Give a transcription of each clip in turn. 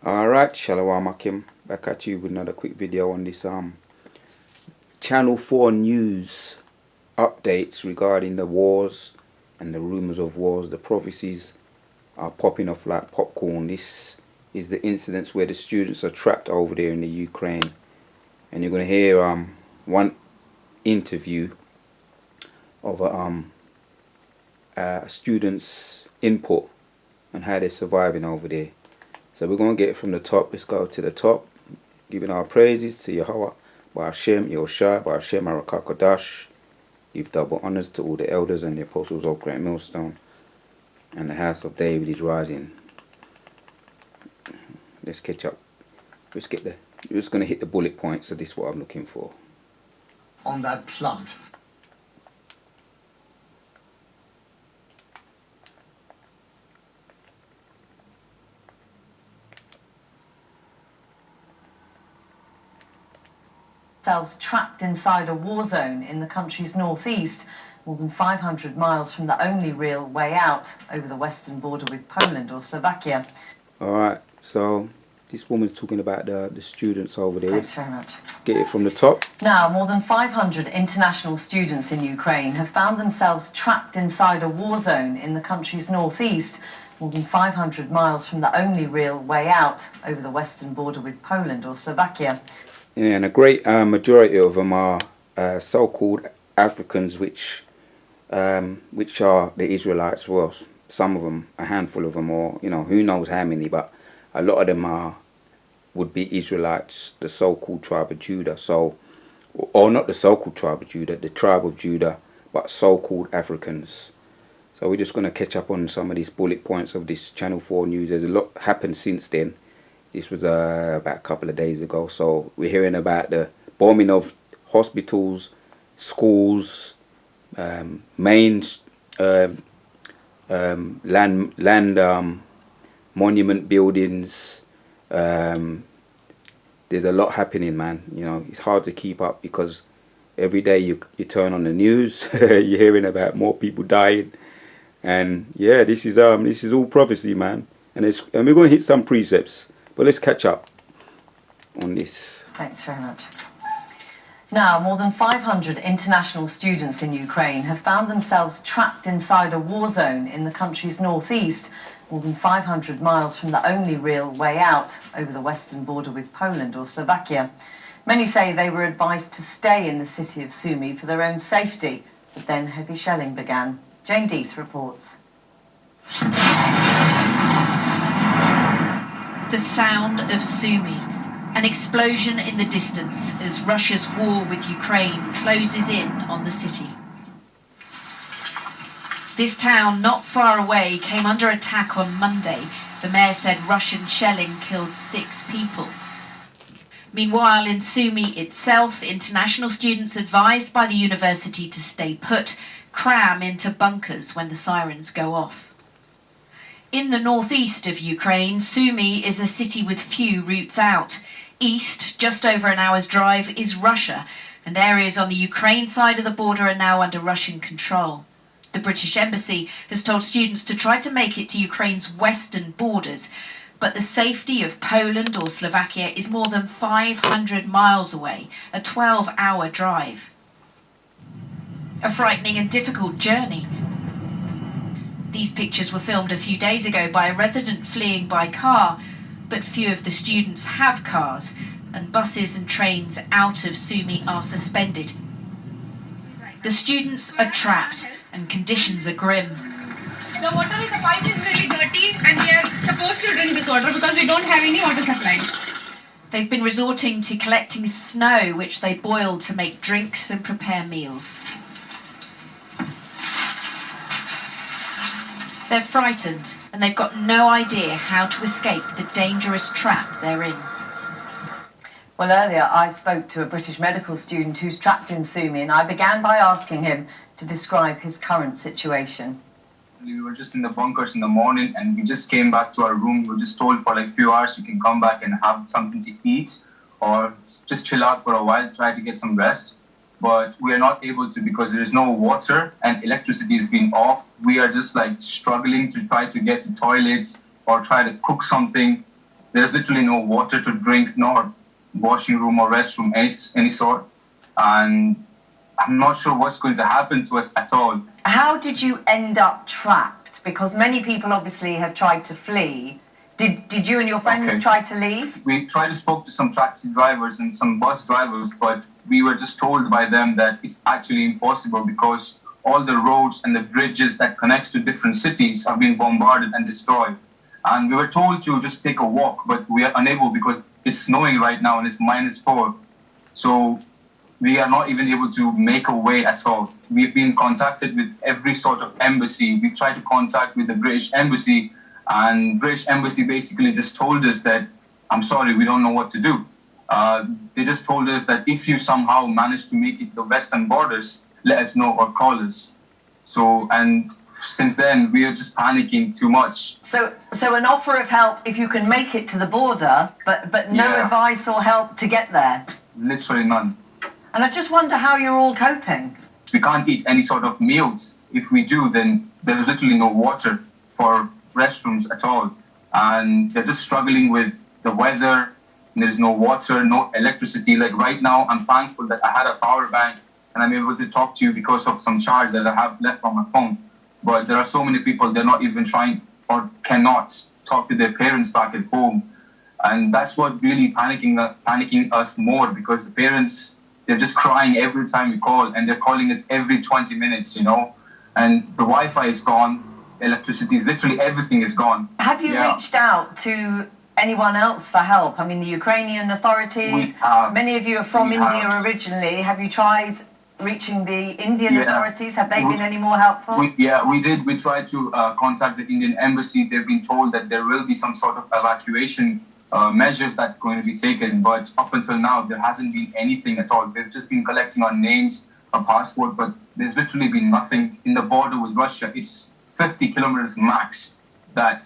Alright, Shalom Akim, back at you with another quick video on this Channel 4 news updates regarding the wars and the rumours of wars. The prophecies are popping off like popcorn. This is the incidents where the students are trapped over there in the Ukraine, and you're going to hear one interview of a student's input on how they're surviving over there. So we're going to get it from the top. Let's go to the top, giving our praises to Yahweh, Ba'ashem, Yoshai, Ba'ashem, Arakakadash. Give double honors to all the elders and the apostles of Great Millstone, and the house of David is rising. Let's catch up. We're just going to hit the bullet points, so this is what I'm looking for. On that plant. Themselves trapped inside a war zone in the country's northeast, more than 500 miles from the only real way out over the western border with Poland or Slovakia. Alright, so this woman's talking about the students over there. Thanks very much. Get it from the top. Now, more than 500 international students in Ukraine have found themselves trapped inside a war zone in the country's northeast, more than 500 miles from the only real way out over the western border with Poland or Slovakia. Yeah, and a great majority of them are so-called Africans, which are the Israelites. Well, some of them, a handful of them, or who knows how many, but a lot of them would be Israelites, the so-called tribe of Judah. So, or not the so-called tribe of Judah, the tribe of Judah, but so-called Africans. So we're just going to catch up on some of these bullet points of this Channel 4 news. There's a lot happened since then. This was about a couple of days ago. So we're hearing about the bombing of hospitals, schools, main land monument buildings. There's a lot happening, man. It's hard to keep up because every day you turn on the news, you're hearing about more people dying, and yeah, this is all prophecy, man. And we're going to hit some precepts. But let's catch up on this. Thanks very much. Now, more than 500 international students in Ukraine have found themselves trapped inside a war zone in the country's northeast, more than 500 miles from the only real way out over the western border with Poland or Slovakia. Many say they were advised to stay in the city of Sumy for their own safety, but then heavy shelling began. Jane Deeth reports. The sound of Sumy, an explosion in the distance as Russia's war with Ukraine closes in on the city. This town not far away came under attack on Monday. The mayor said Russian shelling killed 6 people. Meanwhile, in Sumy itself, international students advised by the university to stay put cram into bunkers when the sirens go off. In the northeast of Ukraine, Sumy is a city with few routes out. East, just over an hour's drive, is Russia, and areas on the Ukraine side of the border are now under Russian control. The British Embassy has told students to try to make it to Ukraine's western borders, but the safety of Poland or Slovakia is more than 500 miles away, a 12-hour drive. A frightening and difficult journey. These pictures were filmed a few days ago by a resident fleeing by car, but few of the students have cars, and buses and trains out of Sumy are suspended. The students are trapped, and conditions are grim. The water in the pipe is really dirty, and we are supposed to drink this water because we don't have any water supply. They've been resorting to collecting snow, which they boil to make drinks and prepare meals. They're frightened, and they've got no idea how to escape the dangerous trap they're in. Well, earlier I spoke to a British medical student who's trapped in Sumy, and I began by asking him to describe his current situation. We were just in the bunkers in the morning, and we just came back to our room. We were just told for like a few hours you can come back and have something to eat or just chill out for a while, try to get some rest. But we are not able to because there is no water and electricity is being off. We are just like struggling to try to get to toilets or try to cook something. there's literally no water to drink, nor washing room or restroom, any sort. And I'm not sure what's going to happen to us at all. How did you end up trapped? Because many people obviously have tried to flee. Did you and your friends Okay. try to leave? We tried to spoke to some taxi drivers and some bus drivers, but we were just told by them that it's actually impossible because all the roads and the bridges that connects to different cities have been bombarded and destroyed. And we were told to just take a walk, but we are unable because it's snowing right now and it's -4. So we are not even able to make a way at all. We've been contacted with every sort of embassy. We tried to contact with the British Embassy, and British Embassy basically just told us that, I'm sorry, we don't know what to do. They just told us that if you somehow manage to make it to the western borders, let us know or call us. So, and since then, we are just panicking too much. So an offer of help if you can make it to the border, but no Yeah. advice or help to get there. Literally none. And I just wonder how you're all coping. We can't eat any sort of meals. If we do, then there's literally no water for restrooms at all. And they're just struggling with the weather. There's no water, no electricity. Like right now, I'm thankful that I had a power bank and I'm able to talk to you because of some charge that I have left on my phone. But there are so many people, they're not even trying or cannot talk to their parents back at home. And that's what really panicking us more, because the parents, they're just crying every time we call, and they're calling us every 20 minutes, you know. And the Wi-Fi is gone, electricity is literally everything is gone. Have you Yeah. reached out to anyone else for help? I mean, the Ukrainian authorities. We have. Many of you are from We India have. originally. Have you tried reaching the Indian Yeah. authorities? Have they We- been any more helpful? We did. We tried to contact the Indian embassy. They've been told that there will be some sort of evacuation measures that are going to be taken. But up until now, there hasn't been anything at all. They've just been collecting our names, our passport, but there's literally been nothing. In the border with Russia, it's 50 kilometers max that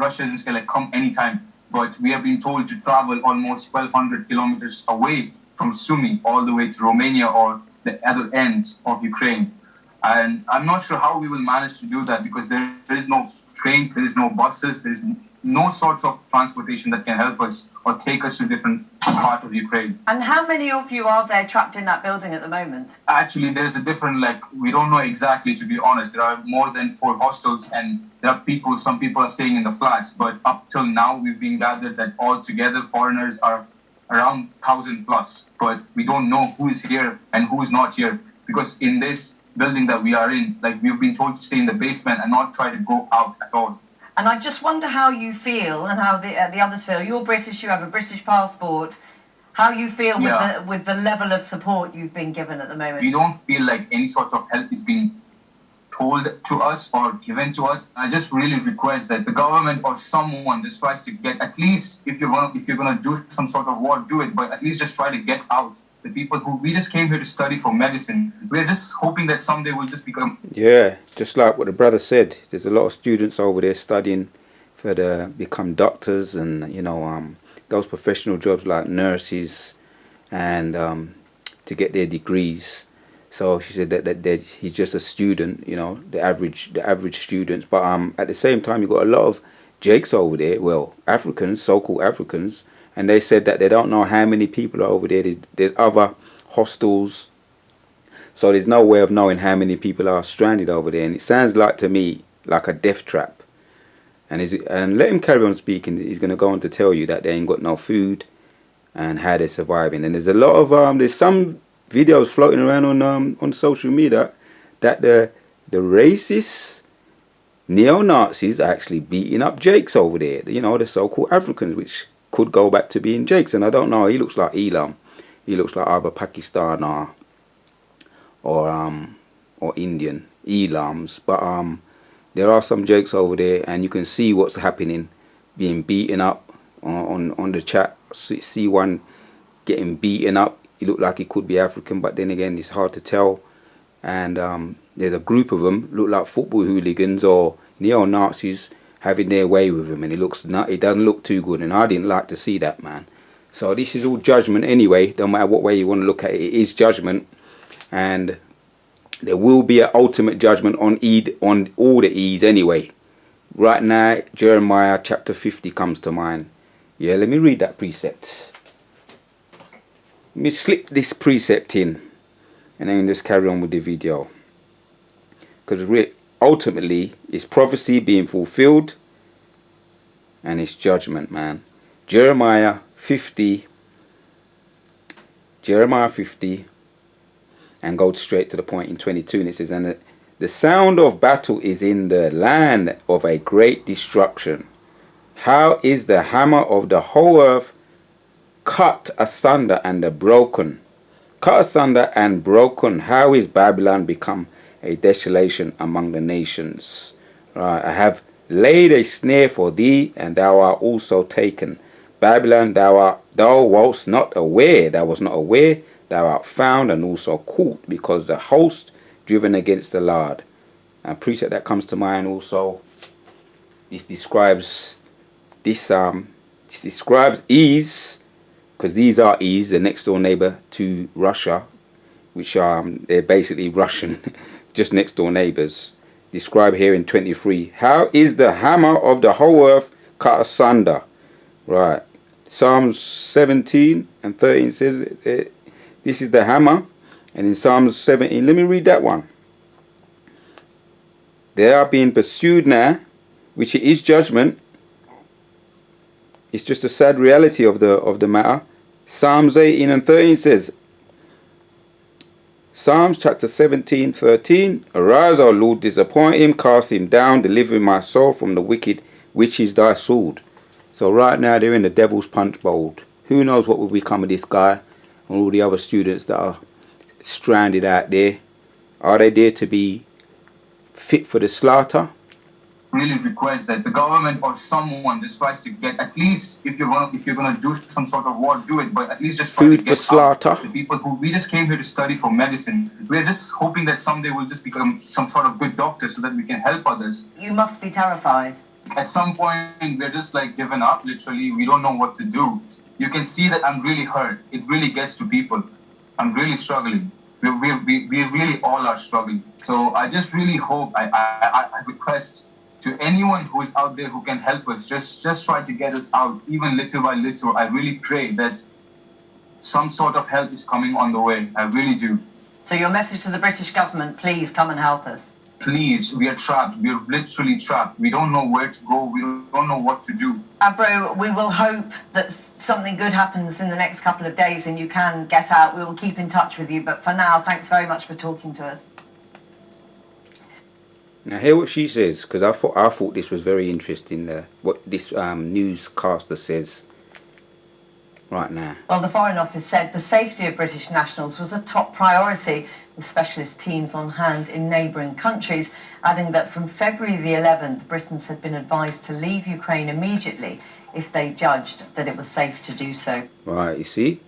Russians can come anytime. But we have been told to travel almost 1,200 kilometers away from Sumy all the way to Romania or the other end of Ukraine. And I'm not sure how we will manage to do that, because there is no trains, there is no buses, there is no sorts of transportation that can help us or take us to a different part of Ukraine. And how many of you are there trapped in that building at the moment? Actually, there's a different, we don't know exactly, to be honest. There are more than 4 hostels, and there are some people are staying in the flats. But up till now, we've been gathered that altogether foreigners are around 1,000 plus. But we don't know who is here and who is not here, because in this building that we are in, we've been told to stay in the basement and not try to go out at all. And I just wonder how you feel and how the others feel. You're British, you have a British passport. How you feel Yeah. with the level of support you've been given at the moment? We don't feel like any sort of help is being told to us or given to us. I just really request that the government or someone just tries to get, at least if you're gonna do some sort of war, do it, but at least just try to get out the people who we just came here to study for medicine. We're just hoping that someday we'll just become. Yeah, just like what the brother said, there's a lot of students over there studying for to become doctors and, those professional jobs like nurses and to get their degrees. So she said that he's just a student, the average students. But at the same time, you've got a lot of Jakes over there, well, Africans, so-called Africans, and they said that they don't know how many people are over there. There's other hostels, so there's no way of knowing how many people are stranded over there. And it sounds like to me like a death trap. And let him carry on speaking. He's going to go on to tell you that they ain't got no food and how they're surviving. And there's a lot of there's some videos floating around on social media that the racist neo-Nazis are actually beating up Jakes over there. The so-called Africans, which could go back to being Jakes. And I don't know. He looks like Elam. He looks like either Pakistan or Indian Elams. But there are some Jakes over there, and you can see what's happening, being beaten up on the chat. See one getting beaten up. He looked like he could be African, but then again, it's hard to tell. And there's a group of them, look like football hooligans or neo-Nazis, having their way with him, and it doesn't look too good, and I didn't like to see that, man. So this is all judgment anyway. Don't matter what way you want to look at it, it is judgment, and there will be an ultimate judgment on all the E's anyway. Right now, Jeremiah chapter 50 comes to mind. Yeah, let me read that precept. Let me slip this precept in, and then just carry on with the video. Because ultimately, it's prophecy being fulfilled, and it's judgment, man. Jeremiah 50, and go straight to the point in 22, and it says, and the sound of battle is in the land of a great destruction. How is the hammer of the whole earth cut asunder and broken? Cut asunder and broken. How is Babylon become a desolation among the nations? Right. I have laid a snare for thee, and thou art also taken. Babylon, thou wast not aware, thou art found and also caught, because the host driven against the Lord. A precept that comes to mind also, this describes ease, because these are ease, the next door neighbor to Russia, which they're basically Russian, just next door neighbors. Described here in 23. How is the hammer of the whole earth cut asunder? Right. Psalms 17 and 13 says this is the hammer. And in Psalms 17, let me read that one. They are being pursued now, which it is judgment. It's just a sad reality of the matter. Psalms 18 and 13 says, Psalms chapter 17, 13. Arise, O Lord, disappoint him, cast him down, deliver my soul from the wicked, which is thy sword. So right now they're in the devil's punch bowl. Who knows what will become of this guy and all the other students that are stranded out there? Are they there to be fit for the slaughter? Really request that the government or someone just tries to get, at least if you're gonna do some sort of war, do it, but at least just try Food to for get slaughter. out the people who we just came here to study for medicine. We're just hoping that someday we'll just become some sort of good doctor so that we can help others. You must be terrified. At some point we're just like given up, literally. We don't know what to do. You can see that I'm really hurt. It really gets to people. I'm really struggling. We really all are struggling. So I just really hope, I request to anyone who is out there who can help us, just try to get us out, even little by little. I really pray that some sort of help is coming on the way. I really do. So your message to the British government, please come and help us. Please, we are trapped. We are literally trapped. We don't know where to go. We don't know what to do. Abro, we will hope that something good happens in the next couple of days and you can get out. We will keep in touch with you. But for now, thanks very much for talking to us. Now hear what she says, because I thought this was very interesting. What this newscaster says right now. Well, the Foreign Office said the safety of British nationals was a top priority, with specialist teams on hand in neighbouring countries, adding that from February the 11th, Britons had been advised to leave Ukraine immediately if they judged that it was safe to do so. Right, you see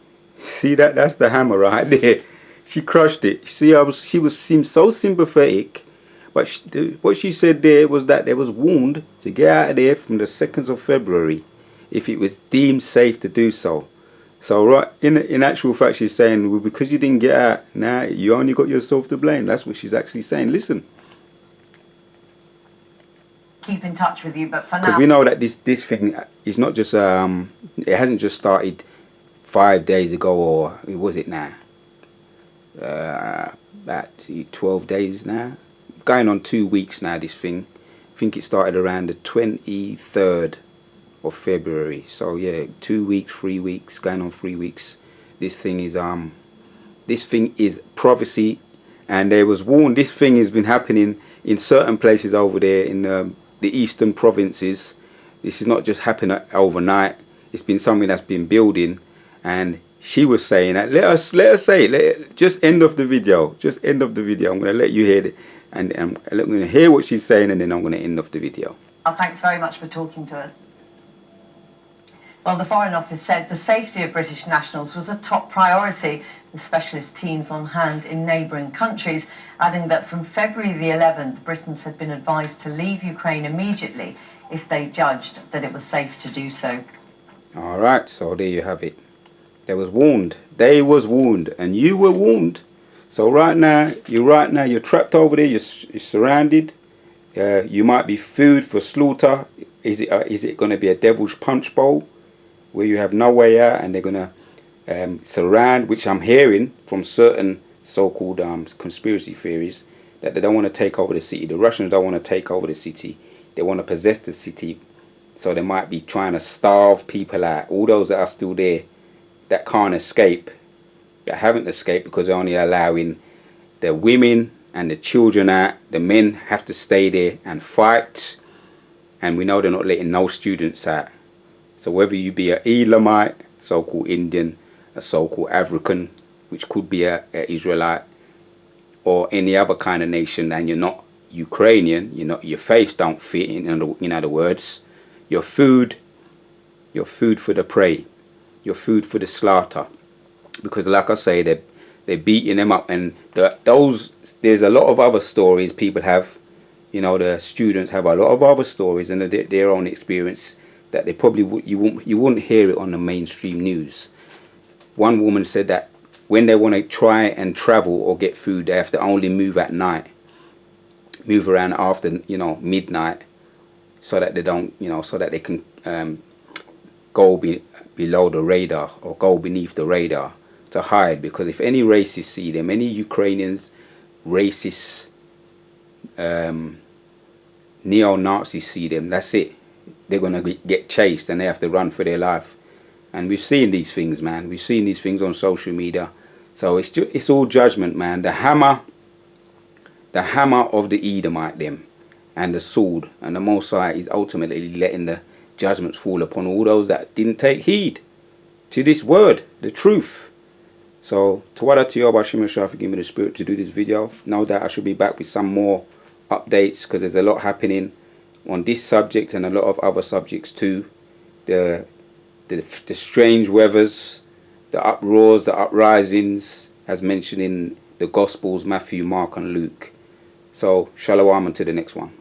that's the hammer right there. She crushed it. See, seemed so sympathetic. But what she said there was that they was warned to get out of there from the 2nd of February if it was deemed safe to do so. So right, in actual fact, she's saying, well, because you didn't get out, now you only got yourself to blame. That's what she's actually saying. Listen. Keep in touch with you, but for now... Because we know that this thing is not just, it hasn't just started 5 days ago, or was it now? About 12 days now. Going on 2 weeks now, this thing. I think it started around the 23rd of February. So yeah, 2 weeks, 3 weeks, going on 3 weeks. This thing is prophecy, and they was warned. This thing has been happening in certain places over there in the eastern provinces. This is not just happening overnight. It's been something that's been building, and she was saying that let us say it. Just end of the video. Just end of the video. I'm going to let you hear it. And I'm going to hear what she's saying, and then I'm going to end off the video. Oh, thanks very much for talking to us. Well, the Foreign Office said the safety of British nationals was a top priority, with specialist teams on hand in neighbouring countries, adding that from February the 11th, Britons had been advised to leave Ukraine immediately if they judged that it was safe to do so. All right, so there you have it. They was warned. They was warned, and you were warned. So right now you're trapped over there. You're surrounded. You might be food for slaughter. Is it going to be a devil's punch bowl? where you have no way out, and they're gonna surround, which I'm hearing from certain so-called conspiracy theories, that they don't want to take over the city. The Russians don't want to take over the city. They want to possess the city. So they might be trying to starve people out. All those that are still there, that can't escape, that haven't escaped, because they're only allowing the women and the children out. The men have to stay there and fight. And we know they're not letting no students out. So whether you be an Elamite, so-called Indian, a so-called African, which could be a Israelite, or any other kind of nation, and you're not Ukrainian, your face don't fit, in other words, your food for the prey, your food for the slaughter. Because like I say, they're beating them up, and there's a lot of other stories people have, the students have a lot of other stories and their own experience that they probably you wouldn't hear it on the mainstream news. One woman said that when they want to try and travel or get food, they have to only move at night, move around after midnight, so that they don't so that they can go below the radar or go beneath the radar to hide. Because if any racists see them, any Ukrainians, racists, neo-Nazis see them, that's it. They're going to get chased and they have to run for their life. And we've seen these things, man. We've seen these things on social media. So it's all judgment, man. The hammer of the Edomite, them, and the sword, and the Most High is ultimately letting the judgments fall upon all those that didn't take heed to this word, the truth. So, Tawada to you, Bashim Shah, for giving me the spirit to do this video. No doubt I should be back with some more updates, because there's a lot happening on this subject and a lot of other subjects too. The strange weathers, the uproars, the uprisings, as mentioned in the Gospels, Matthew, Mark and Luke. So, shalom, and to the next one.